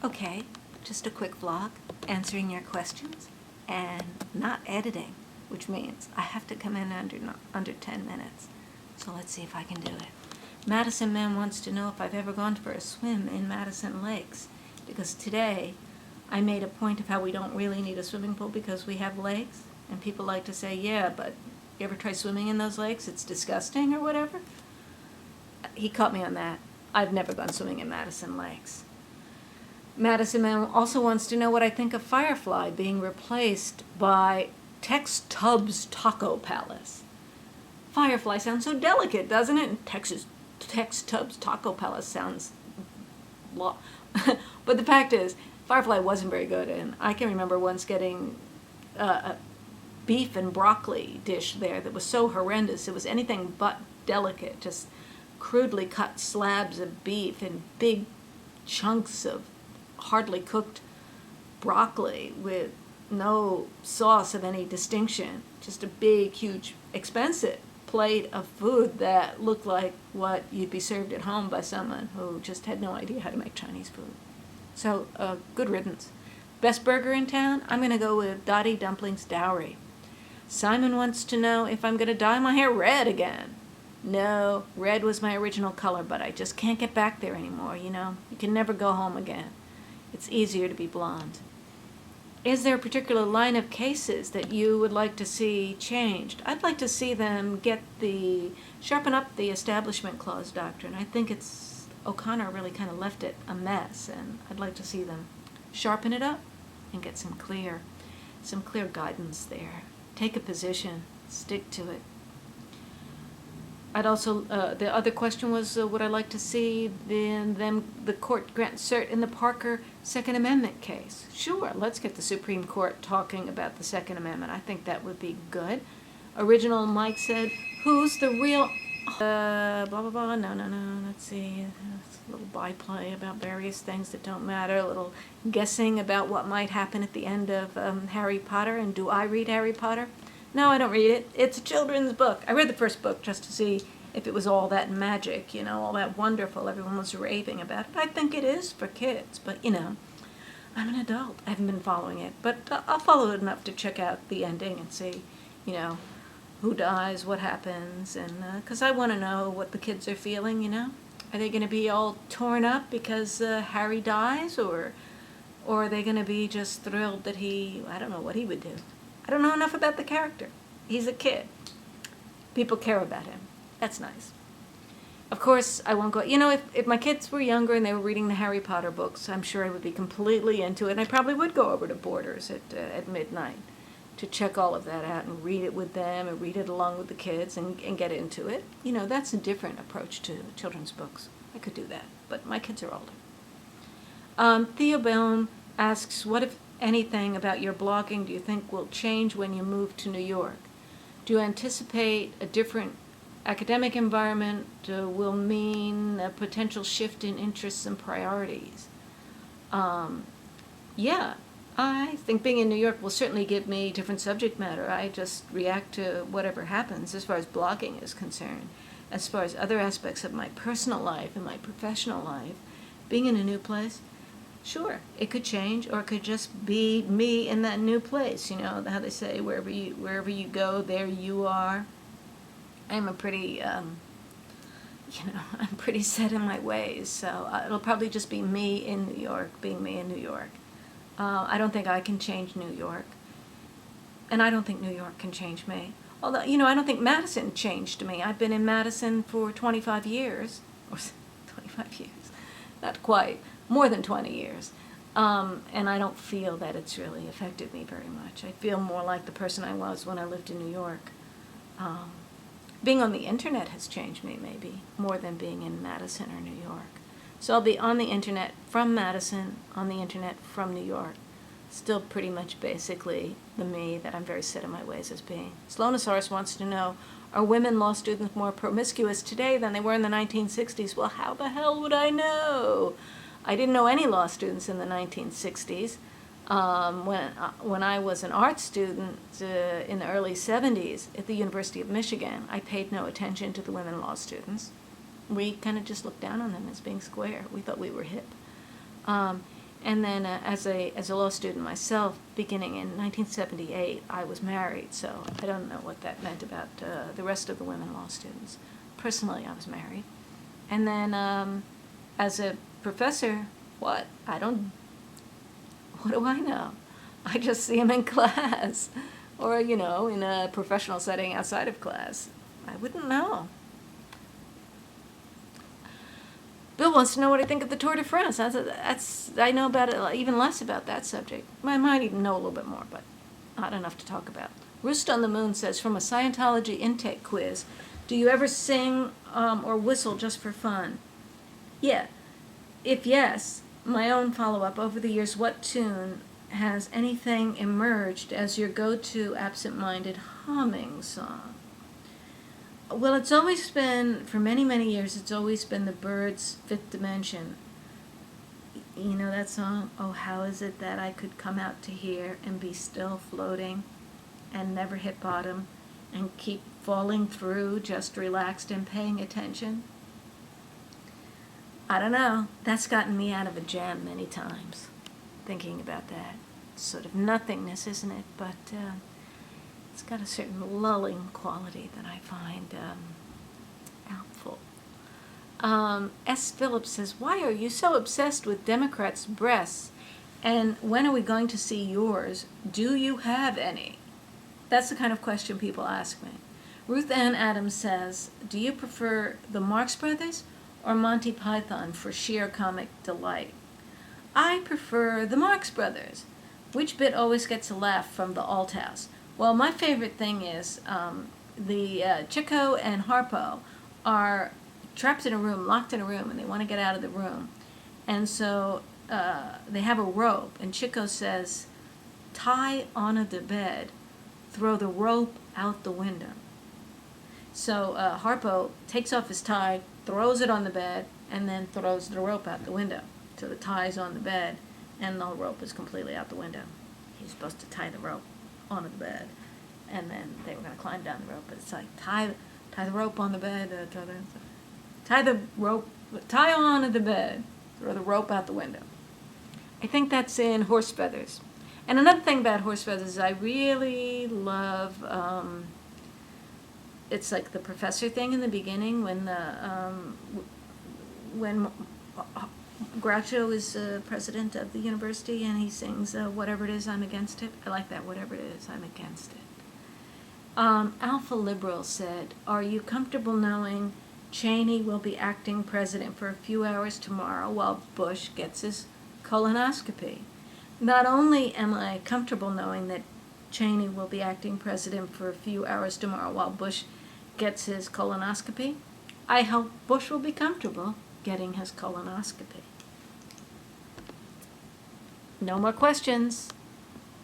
Okay, just a quick vlog, answering your questions, and not editing, which means I have to come in under 10 minutes. So let's see if I can do it. Madison Man wants to know if I've ever gone for a swim in Madison Lakes, because today I made a point of how we don't really need a swimming pool because we have lakes, and people like to say, yeah, but you ever try swimming in those lakes? It's disgusting or whatever. He caught me on that. I've never gone swimming in Madison Lakes. Madison Man also wants to know what I think of Firefly being replaced by Tex Tubbs Taco Palace. Firefly sounds so delicate, doesn't it? And Tex Tubbs Taco Palace sounds but the fact is, Firefly wasn't very good, and I can remember once getting a beef and broccoli dish there that was so horrendous. It was anything but delicate, just crudely cut slabs of beef and big chunks of hardly cooked broccoli with no sauce of any distinction. Just a big, huge, expensive plate of food that looked like what you'd be served at home by someone who just had no idea how to make Chinese food. So, good riddance. Best burger in town? I'm going to go with Dottie Dumpling's Dowry. Simon wants to know if I'm going to dye my hair red again. No, red was my original color, but I just can't get back there anymore, you know. You can never go home again. It's easier to be blonde. Is there a particular line of cases that you would like to see changed? I'd like to see them sharpen up the Establishment Clause doctrine. I think O'Connor really kind of left it a mess, and I'd like to see them sharpen it up and get some clear guidance there. Take a position, stick to it. I'd also, the other question was, would I like to see the court grant cert in the Parker Second Amendment case? Sure, let's get the Supreme Court talking about the Second Amendment. I think that would be good. Original Mike said, who's the real, blah, blah, blah, no, let's see. It's a little byplay about various things that don't matter, a little guessing about what might happen at the end of Harry Potter, and do I read Harry Potter? No, I don't read it. It's a children's book. I read the first book just to see if it was all that magic, you know, all that wonderful. Everyone was raving about it. I think it is for kids, but, you know, I'm an adult. I haven't been following it, but I'll follow it enough to check out the ending and see, you know, who dies, what happens, and because I want to know what the kids are feeling, you know. Are they going to be all torn up because Harry dies, or are they going to be just thrilled that I don't know what he would do. I don't know enough about the character. He's a kid. People care about him. That's nice. Of course, I won't go... You know, if my kids were younger and they were reading the Harry Potter books, I'm sure I would be completely into it. And I probably would go over to Borders at midnight to check all of that out and read it with them and read it along with the kids and get into it. You know, that's a different approach to children's books. I could do that, but my kids are older. Theo Baum asks, what if anything about your blogging do you think will change when you move to New York? Do you anticipate a different academic environment will mean a potential shift in interests and priorities? Yeah, I think being in New York will certainly give me different subject matter. I just react to whatever happens as far as blogging is concerned. As far as other aspects of my personal life and my professional life, being in a new place, sure, it could change, or it could just be me in that new place. You know how they say, wherever you go, there you are. I'm a pretty, I'm pretty set in my ways, so it'll probably just be me in New York, being me in New York. I don't think I can change New York, and I don't think New York can change me. Although, you know, I don't think Madison changed me. I've been in Madison for 25 years, or 25 years, not quite. More than 20 years. And I don't feel that it's really affected me very much. I feel more like the person I was when I lived in New York. Being on the internet has changed me, maybe, more than being in Madison or New York. So I'll be on the internet from Madison, on the internet from New York. Still pretty much basically the me that I'm very set in my ways as being. Sloanosaurus wants to know, are women law students more promiscuous today than they were in the 1960s? Well, how the hell would I know? I didn't know any law students in the 1960s. When I was an art student in the early 70s at the University of Michigan, I paid no attention to the women law students. We kind of just looked down on them as being square. We thought we were hip. And then as a law student myself, beginning in 1978, I was married, so I don't know what that meant about the rest of the women law students. Personally, I was married. And then as a professor, what do I know? I just see them in class or, in a professional setting outside of class. I wouldn't know. Bill wants to know what I think of the Tour de France. I know about it, even less about that subject. I might even know a little bit more, but not enough to talk about. Roost on the Moon says, from a Scientology intake quiz, do you ever sing or whistle just for fun? Yeah. If yes, my own follow-up, over the years, what tune has anything emerged as your go-to absent-minded humming song? Well, it's always been, for many, many years, it's always been the Byrds' Fifth Dimension. You know that song? Oh, how is it that I could come out to here and be still floating and never hit bottom and keep falling through, just relaxed and paying attention? I don't know. That's gotten me out of a jam many times, thinking about that. It's sort of nothingness, isn't it? But it's got a certain lulling quality that I find helpful. S. Phillips says, why are you so obsessed with Democrats' breasts? And when are we going to see yours? Do you have any? That's the kind of question people ask me. Ruth Ann Adams says, do you prefer the Marx Brothers or Monty Python for sheer comic delight? I prefer the Marx Brothers. Which bit always gets a laugh from the Alt House? Well, my favorite thing is the Chico and Harpo are trapped in a room, locked in a room, and they want to get out of the room. And so they have a rope, and Chico says, tie onto the bed, throw the rope out the window. So Harpo takes off his tie, throws it on the bed, and then throws the rope out the window. So the tie's on the bed, and the rope is completely out the window. He's supposed to tie the rope onto the bed, and then they were going to climb down the rope, but it's like, tie the rope on the bed, tie onto the bed, throw the rope out the window. I think that's in Horse Feathers. And another thing about Horse Feathers is I really love, it's like the professor thing in the beginning when Groucho is president of the university and he sings Whatever It Is, I'm Against It. I like that, whatever it is, I'm against it. Alpha Liberal said, are you comfortable knowing Cheney will be acting president for a few hours tomorrow while Bush gets his colonoscopy? Not only am I comfortable knowing that Cheney will be acting president for a few hours tomorrow while Bush gets his colonoscopy, I hope Bush will be comfortable getting his colonoscopy. No more questions.